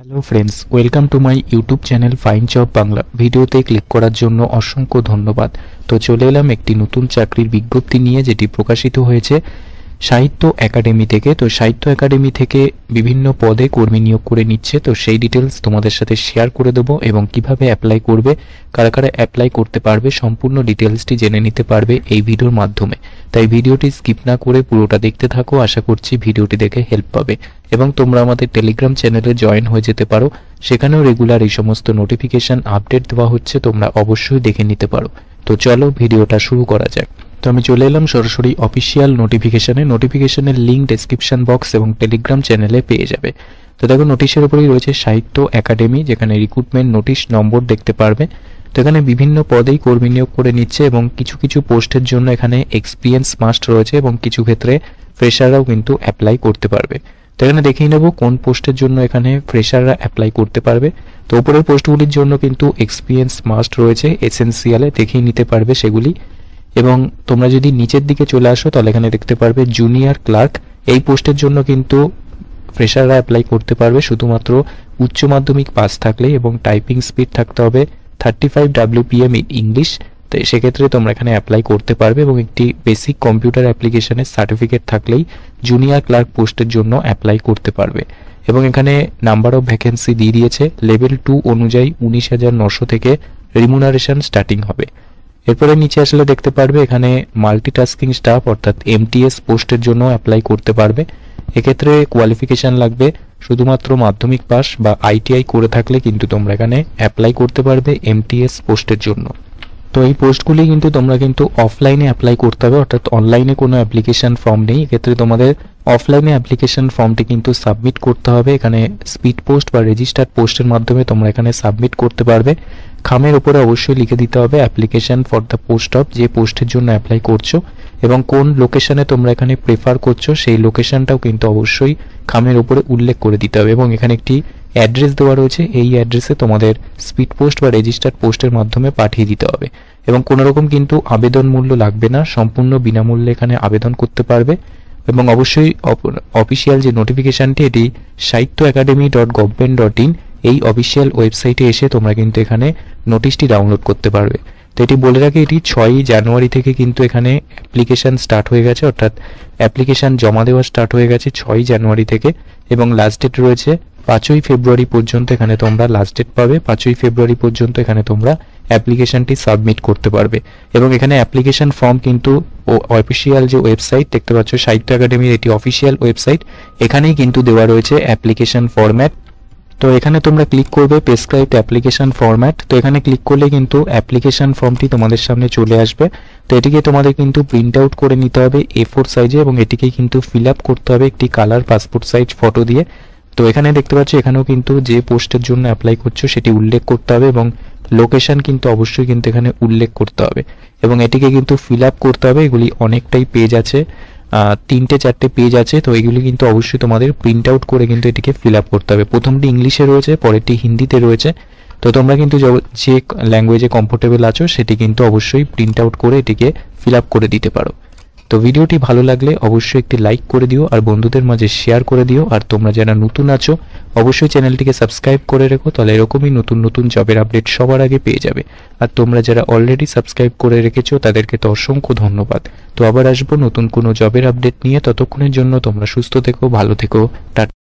Hello friends, welcome to my YouTube channel fine job Bangla. ভিডিওতে click করার জন্য অসংখ্য ধন্যবাদ। তো চলে এলাম একটি নতুন চাকরির বিজ্ঞপ্তি নিয়ে, যেটি প্রকাশিত হয়েছে সাহিত্য একাডেমি থেকে। তো সাহিত্য একাডেমি থেকে বিভিন্ন পদে কর্মী নিয়োগ করে নিচ্ছে। তো সেই ডিটেলস তোমাদের সাথে শেয়ার করে দেবো এবং কিভাবে অ্যাপ্লাই করবে, কারা কারা অ্যাপ্লাই করতে পারবে, সম্পূর্ণ ডিটেলসটি জেনে নিতে পারবে এই ভিডিওর মাধ্যমে। তাই ভিডিওটি স্কিপ না করে পুরোটা দেখতে থাকো। আশা করছি ভিডিওটি দেখে হেল্প পাবে এবং তোমরা আমাদের টেলিগ্রাম চ্যানেলে জয়েন হয়ে যেতে পারো। সেখানেও রেগুলার এই সমস্ত নোটিফিকেশন আপডেট দেওয়া হচ্ছে, তোমরা অবশ্যই দেখে নিতে পারো। তো চলো ভিডিওটা শুরু করা যাক। তো আমি চলে এলাম সরাসরি অফিসিয়াল নোটিফিকেশনের লিঙ্ক ডেসক্রিপশন বক্স এবং টেলিগ্রাম চ্যানেলে পেয়ে যাবে। তো দেখো, নোটিশের উপরেই রয়েছে সাহিত্য একাডেমি, যেখানে রিক্রুটমেন্ট নোটিশ নম্বর দেখতে পারবে। তো এখানে বিভিন্ন পদেই কর্মী নিয়োগ করে নিচ্ছে এবং কিছু কিছু পোস্টের জন্য এখানে এক্সপিরিয়েন্স মাস্ট রয়েছে এবং কিছু ক্ষেত্রে ফ্রেশাররাও কিন্তু অ্যাপ্লাই করতে পারবে। তো এখানে দেখিয়ে নেব কোন পোস্টের জন্য এখানে ফ্রেশাররা অ্যাপ্লাই করতে পারবে। তো উপরের পোস্টগুলির জন্য কিন্তু এক্সপিরিয়েন্স মাস্ট রয়েছে, এসেনশিয়ালে দেখিয়ে নিতে পারবে সেগুলি। এবং তোমরা যদি নিচের দিকে চলে আসো তাহলে এখানে দেখতে পারবে জুনিয়র ক্লার্ক। এই পোস্টের জন্য কিন্তু ফ্রেশাররা অ্যাপ্লাই করতে পারবে শুধুমাত্র উচ্চ মাধ্যমিক পাস থাকলেই এবং টাইপিং স্পিড থাকতে হবে 35 WPM ইন ইংলিশ। তো সেক্ষেত্রে তোমরা এখানে অ্যাপ্লাই করতে পারবে এবং একটি বেসিক কম্পিউটার অ্যাপ্লিকেশনের সার্টিফিকেট থাকলেই জুনিয়র ক্লার্ক পোস্টের জন্য অ্যাপ্লাই করতে পারবে। এবং এখানে নাম্বার অফ ভ্যাকেন্সি দিয়ে দিয়েছে লেভেল 2 অনুযায়ী 19,900 থেকে রিমুনারেশন স্টার্টিং হবে। এরপরে নিচে আসলে দেখতে পারবে এখানে মাল্টিটাস্কিং স্টাফ অর্থাৎ MTS পোস্টের জন্য অ্যাপ্লাই করতে পারবে। এক্ষেত্রে কোয়ালিফিকেশন লাগবে শুধুমাত্র মাধ্যমিক পাস বা ITI করে থাকলে কিন্তু তোমরা এখানে অ্যাপ্লাই করতে পারবে MTS পোস্টের জন্য। তো এই পোস্টগুলি কিন্তু তোমরা কিন্তু অফলাইনে অ্যাপ্লাই করতে হবে, অর্থাৎ অনলাইনে কোনো অ্যাপ্লিকেশন ফর্ম নেই। এক্ষেত্রে তোমাদের অফলাইনে অ্যাপ্লিকেশন ফর্মটি কিন্তু সাবমিট করতে হবে। এখানে স্পিড পোস্ট বা রেজিস্টার্ড পোস্টের মাধ্যমে তোমরা এখানে সাবমিট করতে পারবে। খামের উপরে অবশ্যই লিখে দিতে হবে application for the post of, যে পোস্টের জন্য অ্যাপ্লাই করছো এবং কোন লোকেশনে তোমরা এখানে প্রেফার করছো সেই লোকেশনটাও কিন্তু অবশ্যই খামের উপরে উল্লেখ করে দিতে হবে। এবং এখানে একটি অ্যাড্রেস দেওয়া রয়েছে, এই অ্যাড্রেসে তোমাদের স্পিড পোস্ট বা রেজিস্টার্ড পোস্টের মাধ্যমে পাঠিয়ে দিতে হবে। এবং কোনো রকম কিন্তু আবেদন মূল্য লাগবে না, সম্পূর্ণ বিনামূল্যে এখানে আবেদন করতে পারবে। এবং অবশ্যই অফিসিয়াল যে নোটিফিকেশনটি, এটি sahittyoacademy.government.in এই অফিসিয়াল ওয়েবসাইটে এসে তোমরা কিন্তু এখানে নোটিশটি ডাউনলোড করতে পারবে। তো এটি বলে রাখি, এটি 6ই জানুয়ারি থেকে কিন্তু এখানে অ্যাপ্লিকেশন স্টার্ট হয়ে গেছে, অর্থাৎ অ্যাপ্লিকেশন জমা দেওয়া স্টার্ট হয়ে গেছে 6ই জানুয়ারি থেকে এবং লাস্ট ডেট রয়েছে 5ই ফেব্রুয়ারি পর্যন্ত। এখানে তোমরা লাস্ট ডেট পাবে 5ই ফেব্রুয়ারি পর্যন্ত এখানে তোমরা অ্যাপ্লিকেশনটি সাবমিট করতে পারবে। এবং এখানে অ্যাপ্লিকেশন ফর্ম কিন্তু অফিসিয়াল যে ওয়েবসাইট দেখতে পাচ্ছ সাহিত্য একাডেমির, এটি অফিসিয়াল ওয়েবসাইট, এখানেই কিন্তু দেওয়া রয়েছে অ্যাপ্লিকেশন ফরম্যাট। তো এখানে তোমরা ক্লিক করবে প্রেসক্রাইবড অ্যাপ্লিকেশন ফরম্যাট। তো এখানে ক্লিক করলে কিন্তু অ্যাপ্লিকেশন ফর্মটি তোমাদের সামনে চলে আসবে। তো এটিকে তোমাদের কিন্তু প্রিন্ট আউট করে নিতে হবে A4 সাইজে এবং এটিকে কিন্তু ফিল আপ করতে হবে একটি কালার পাসপোর্ট সাইজ ফটো দিয়ে। তো এখানে দেখতে পাচ্ছ এখানেও কিন্তু যে পোস্টের জন্য অ্যাপ্লাই করছো সেটি উল্লেখ করতে হবে এবং লোকেশন কিন্তু অবশ্যই কিন্তু এখানে উল্লেখ করতে হবে এবং এটিকে কিন্তু ফিল আপ করতে হবে। এগুলি অনেকটাই পেজ আছে, 3-4টে পেজ আছে। তো এগুলি কিন্তু অবশ্যই তোমাদের প্রিন্ট আউট করে কিন্তু এটিকে ফিল আপ করতে হবে। প্রথমটি ইংলিশে রয়েছে, পরেরটি হিন্দিতে রয়েছে। তো তোমরা কিন্তু যে ল্যাঙ্গুয়েজে কমফোর্টেবল আছো সেটি কিন্তু অবশ্যই প্রিন্ট আউট করে এটিকে ফিল আপ করে দিতে পারো। তো ভিডিওটি ভালো লাগলে অবশ্যই একটি লাইক করে দিও আর বন্ধুদের মাঝে শেয়ার করে দিও। আর তোমরা যারা নতুন আছো অবশ্যই চ্যানেলটিকে সাবস্ক্রাইব করে রেখো, তাহলে এরকমই নতুন নতুন জবের আপডেট সবার আগে পেয়ে যাবে। আর তোমরা যারা অলরেডি সাবস্ক্রাইব করে রেখেছো তাদেরকে তো অসংখ্য ধন্যবাদ। তো আবার আসবো নতুন কোনো জবের আপডেট নিয়ে, ততক্ষণের জন্য তোমরা সুস্থ থেকো, ভালো থেকো, টাটা।